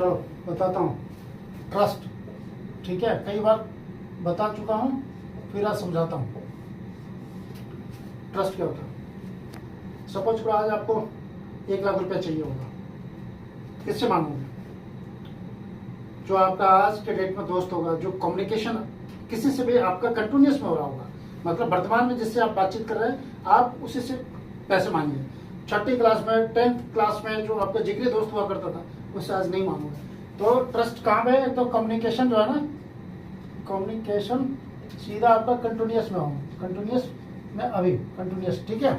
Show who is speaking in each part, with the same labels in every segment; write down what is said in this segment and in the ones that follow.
Speaker 1: चलो बताता हूँ। ट्रस्ट, ठीक है, कई बार बता चुका हूँ, फिर आज समझाता हूँ। ट्रस्ट क्या होता है? सपोज करो आज आपको 1 लाख रुपया चाहिए होगा, किससे मांगोगे? जो आपका आज के डेट में दोस्त होगा, जो कम्युनिकेशन किसी से भी आपका कंटिन्यूस में हो रहा होगा, मतलब वर्तमान में जिससे आप बातचीत कर रहे हैं, आप उसी से पैसे मांगिए। 6ठी क्लास में, 10th क्लास में जो आपका जिगरी दोस्त हुआ करता था, उससे आज नहीं मांगोगे। तो ट्रस्ट कहाँ पे है? तो कम्युनिकेशन जो है ना, कम्युनिकेशन सीधा आपका कंटिन्यूस में हो, कंटिन्यूस में अभी कंटिन्यूस, ठीक है।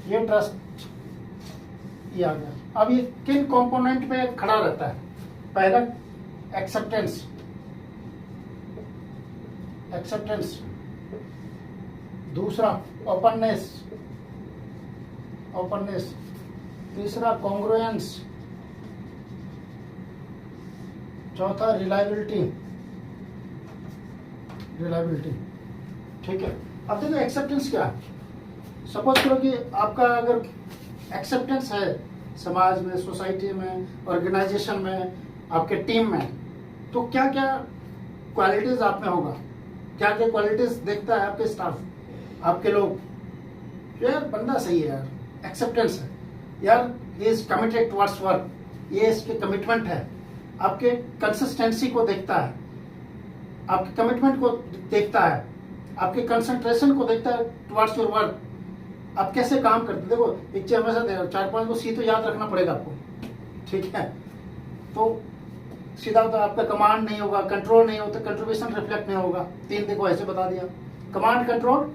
Speaker 1: ये ट्रस्ट ये आ गया। अब ये किन कंपोनेंट पे खड़ा रहता है? पहला एक्सेप्टेंस, एक्सेप्टेंस। दूसरा ओपननेस, ओपननेस। तीसरा कॉन्ग्रुएंस। चौथा रिलायबिलिटी, रिलायबिलिटी, ठीक है। अब देखो एक्सेप्टेंस क्या है। सपोज करो कि आपका अगर एक्सेप्टेंस है समाज में, सोसाइटी में, ऑर्गेनाइजेशन में, आपके टीम में, तो क्या क्या क्वालिटीज आप में होगा, क्या क्या क्वालिटीज देखता है आपके स्टाफ, आपके लोग? यार बंदा सही है यार, एक्सेप्टेंस है यार, ये इज कमिटेड टुवर्ड्स वर्क, ये इसके कमिटमेंट है। आपके कंसिस्टेंसी को देखता है, आपके कमिटमेंट को देखता है, आपके कंसंट्रेशन को देखता है टुवर्ड्स योर वर्क। आप कैसे काम करते हैं? देखो एक चीज हमेशा 4-5 को सी तो याद रखना पड़ेगा आपको, ठीक है। तो सीधा होता आपका कमांड नहीं होगा, कंट्रोल नहीं होता, कंट्रीब्यूशन रिफ्लेक्ट नहीं होगा। 3 देखो ऐसे बता दिया, command, control,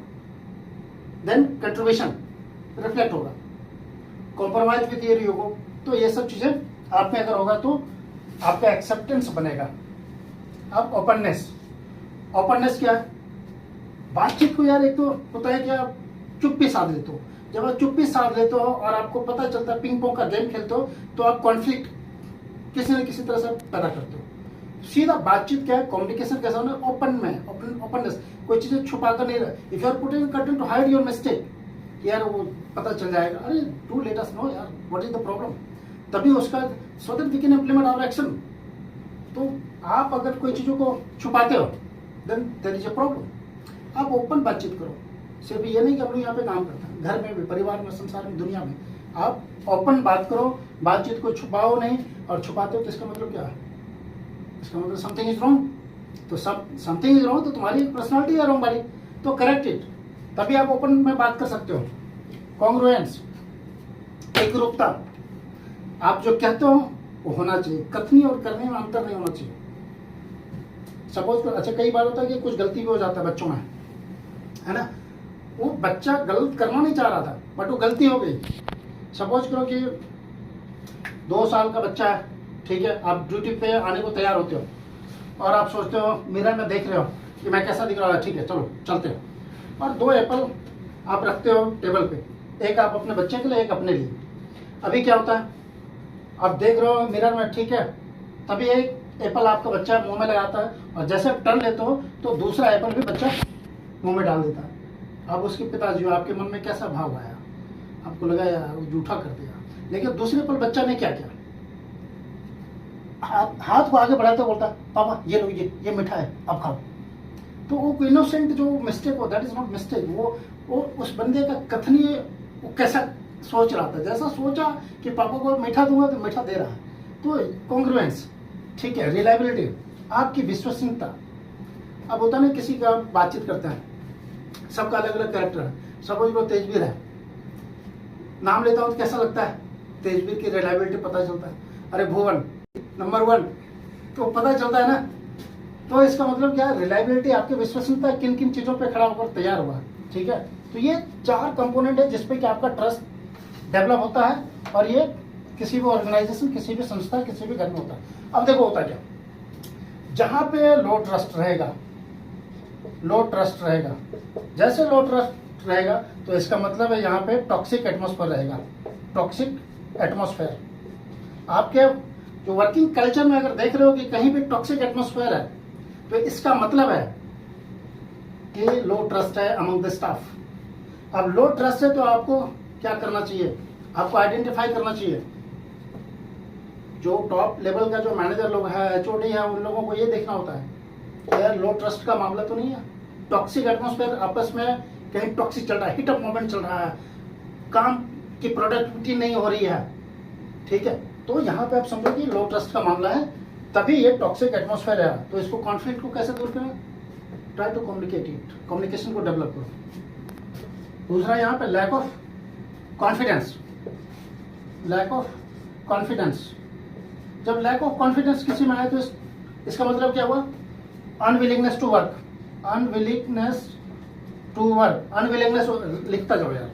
Speaker 1: then contribution reflect होगा। कॉम्प्रोमाइज विद योर ईगो, तो ये सब चीजें आप में अगर होगा तो आपका एक्सेप्टेंस बनेगा। अब ओपननेस, ओपननेस क्या है? बातचीत को यार एक तो होता है कि आप चुप्पी साध लेते हो। जब आप चुप्पी साध लेते हो और आपको पता चलता है पिंग पोंग का गेम खेलते हो, तो आप कॉन्फ्लिक्ट किसी न किसी तरह से पैदा करते हो। सीधा बातचीत क्या है, कम्युनिकेशन कैसा होना है? ओपन में, ओपननेस, कोई चीजें छुपा कर नहीं रहा। If you are putting curtain to hide your mistake, यार वो पता चल जाएगा, अरे डू लेट अस नो यार व्हाट इज द प्रॉब्लम, तभी उसका so that we can implement our action. तो आप अगर कोई चीजों को छुपाते हो, then there is a problem. आप ओपन बातचीत करो। सिर्फ ये नहीं कि हम लोग यहाँ पे काम करते हैं, घर में भी, परिवार में, संसार में, दुनिया में, आप ओपन बात करो, बातचीत को छुपाओ नहीं। और छुपाते हो तो इसका मतलब क्या है? इसका मतलब समथिंग इज रॉन्ग। तो समथिंग इज रॉन्ग, तो तुम्हारी पर्सनालिटी है रॉन्ग वाली, तो करेक्ट इट, तभी आप ओपन में बात कर सकते हो। कॉन्ग्रुएंस, एकरूपता, आप जो कहते हो वो होना चाहिए, कथनी और करने में अंतर नहीं होना चाहिए। सपोज अच्छा कई बार होता है कि कुछ गलती भी हो जाता है बच्चों में, है ना, वो बच्चा गलत करना नहीं चाह रहा था बट वो गलती हो गई। सपोज करो कि 2 साल का बच्चा है, ठीक है, आप ड्यूटी पे आने को तैयार होते हो और आप सोचते हो, मिरर में देख रहे हो कि मैं कैसा दिख रहा है, ठीक है चलो चलते हो, और 2 एप्पल आप रखते हो टेबल पे, एक आप अपने बच्चे के लिए, एक अपने लिए। अभी क्या होता है, आप देख रहे हो मिरर में, ठीक है, तभी एक एप्पल आपका बच्चा मुंह में लगाता है और जैसे आप टर्न लेते हो तो दूसरा एप्पल भी बच्चा मुंह में डाल देता है। अब उसके पिताजी, आपके मन में कैसा भाव आया? आपको लगा यार वो जूठा कर दिया। लेकिन दूसरे पल बच्चा ने क्या किया, हाथ को आगे बढ़ाते बोलता पापा ये लो, ये मीठा है, अब खाओ। तो वो इनोसेंट जो मिस्टेक हो, दैट इज नॉट मिस्टेक। वो उस बंदे का कथनीय वो कैसा सोच रहा था, जैसा सोचा कि पापा को मीठा दूंगा तो मीठा दे रहा है। तो कॉन्ग्रुएंस, ठीक है। रिलायबिलिटी, आपकी विश्वसनीयता। अब होता नहीं, किसी का बातचीत करते हैं, सबका अलग अलग कैरेक्टर है। सपोज वो तेजवीर है, नाम लेता हूं तो कैसा लगता है? तेजवीर की रिलायबिलिटी पता चलता है। अरे भुवन नंबर 1, तो पता चलता है ना। तो इसका मतलब क्या है? रिलायबिलिटी, आपकी विश्वसनीयता किन किन चीजों पे खड़ा होकर तैयार हुआ, ठीक है। तो ये 4 कंपोनेंट है जिसपे कि आपका ट्रस्ट डेवलप होता है, और ये किसी भी ऑर्गेनाइजेशन, किसी भी संस्था, किसी भी घर में होता है। अब देखो होता क्या, जहां पे लो ट्रस्ट रहेगा, लो ट्रस्ट रहेगा, जैसे लो ट्रस्ट रहेगा तो इसका मतलब है यहाँ पे टॉक्सिक एटमॉस्फेयर रहेगा। टॉक्सिक एटमॉस्फेयर, आपके जो वर्किंग कल्चर में अगर देख रहे हो कि कहीं भी टॉक्सिक एटमॉस्फेयर है, तो इसका मतलब है कि लो ट्रस्ट है अमंग द स्टाफ। अब लो ट्रस्ट है तो आपको क्या करना चाहिए? आपको आइडेंटिफाई करना चाहिए जो टॉप लेवल का जो मैनेजर लोग है, एचओडी है, उन लोगों को ये देखना होता है कि यार लो ट्रस्ट का मामला तो नहीं है, टॉक्सिक एटमॉस्फेयर, आपस में कहीं टॉक्सिक चल रहा है, हीटअप मोमेंट चल रहा है, काम की प्रोडक्टिविटी नहीं हो रही है, ठीक है, तो यहाँ पे आप समझो कि लो ट्रस्ट का मामला है, तभी ये टॉक्सिक एटमॉस्फेयर है। तो इसको कॉन्फ्लिक्ट को कैसे दूर करें? Try to communicate it, communication को डेवलप करो। दूसरा यहाँ पे lack of confidence, lack of confidence. जब लैक ऑफ कॉन्फिडेंस किसी में आए तो इसका मतलब क्या हुआ? Unwillingness to work, unwillingness to work, unwillingness, लिखता जाओ यार,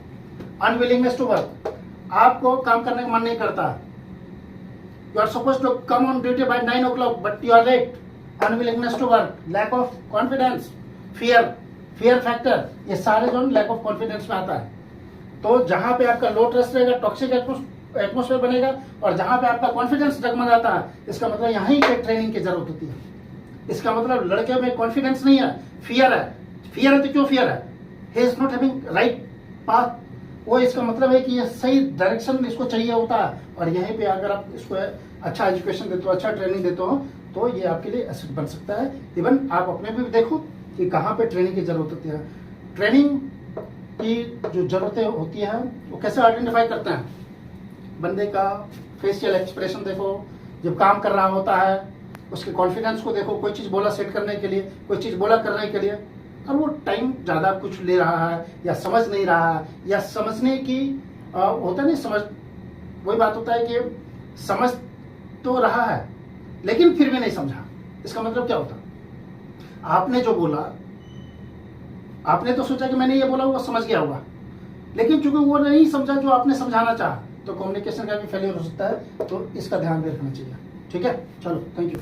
Speaker 1: अनविलिंगनेस टू वर्क, आपको काम करने का मन नहीं करता। You are suppose to come on duty by 9 o'clock but you are late, unwillingness to work, lack of confidence, fear factor, ये सारे जो लैक ऑफ कॉन्फिडेंस में आता है। तो जहां पे आपका लो ट्रस्ट रहेगा, टॉक्सिक एटमोस्फेयर बनेगा, और जहां पे आपका कॉन्फिडेंस डगमगाता है, इसका मतलब यहीं पे ट्रेनिंग की जरूरत होती है। इसका मतलब लड़के में कॉन्फिडेंस नहीं है, फियर है। फियर है तो क्यों फियर है? He is not having right path, वो इसका मतलब है कि ये सही डायरेक्शन इसको चाहिए होता है, और यहीं पे अगर आप इसको अच्छा एजुकेशन देते हो, अच्छा ट्रेनिंग देते हो, तो ये आपके लिए एसेट बन सकता है। इवन आप अपने भी देखो कि कहाँ पे ट्रेनिंग की जरूरत होती है। ट्रेनिंग की जो जरूरतें होती है वो कैसे आइडेंटिफाई करते हैं? बंदे का फेशियल एक्सप्रेशन देखो, जब काम कर रहा होता है उसके कॉन्फिडेंस को देखो, कोई चीज़ बोला सेट करने के लिए, कोई चीज़ बोला करने के लिए, और वो टाइम ज़्यादा कुछ ले रहा है या समझ नहीं रहा है, या समझने की होता नहीं समझ, वही बात होता है कि समझ तो रहा है लेकिन फिर भी नहीं समझा। इसका मतलब क्या होता? आपने जो बोला, आपने तो सोचा कि मैंने ये बोला, वो समझ गया होगा, लेकिन चूंकि वो नहीं समझा जो आपने समझाना चाहा, तो कम्युनिकेशन का भी फेलियर हो सकता है। तो इसका ध्यान भी रखना चाहिए। ठीक है, चलो, थैंक यू।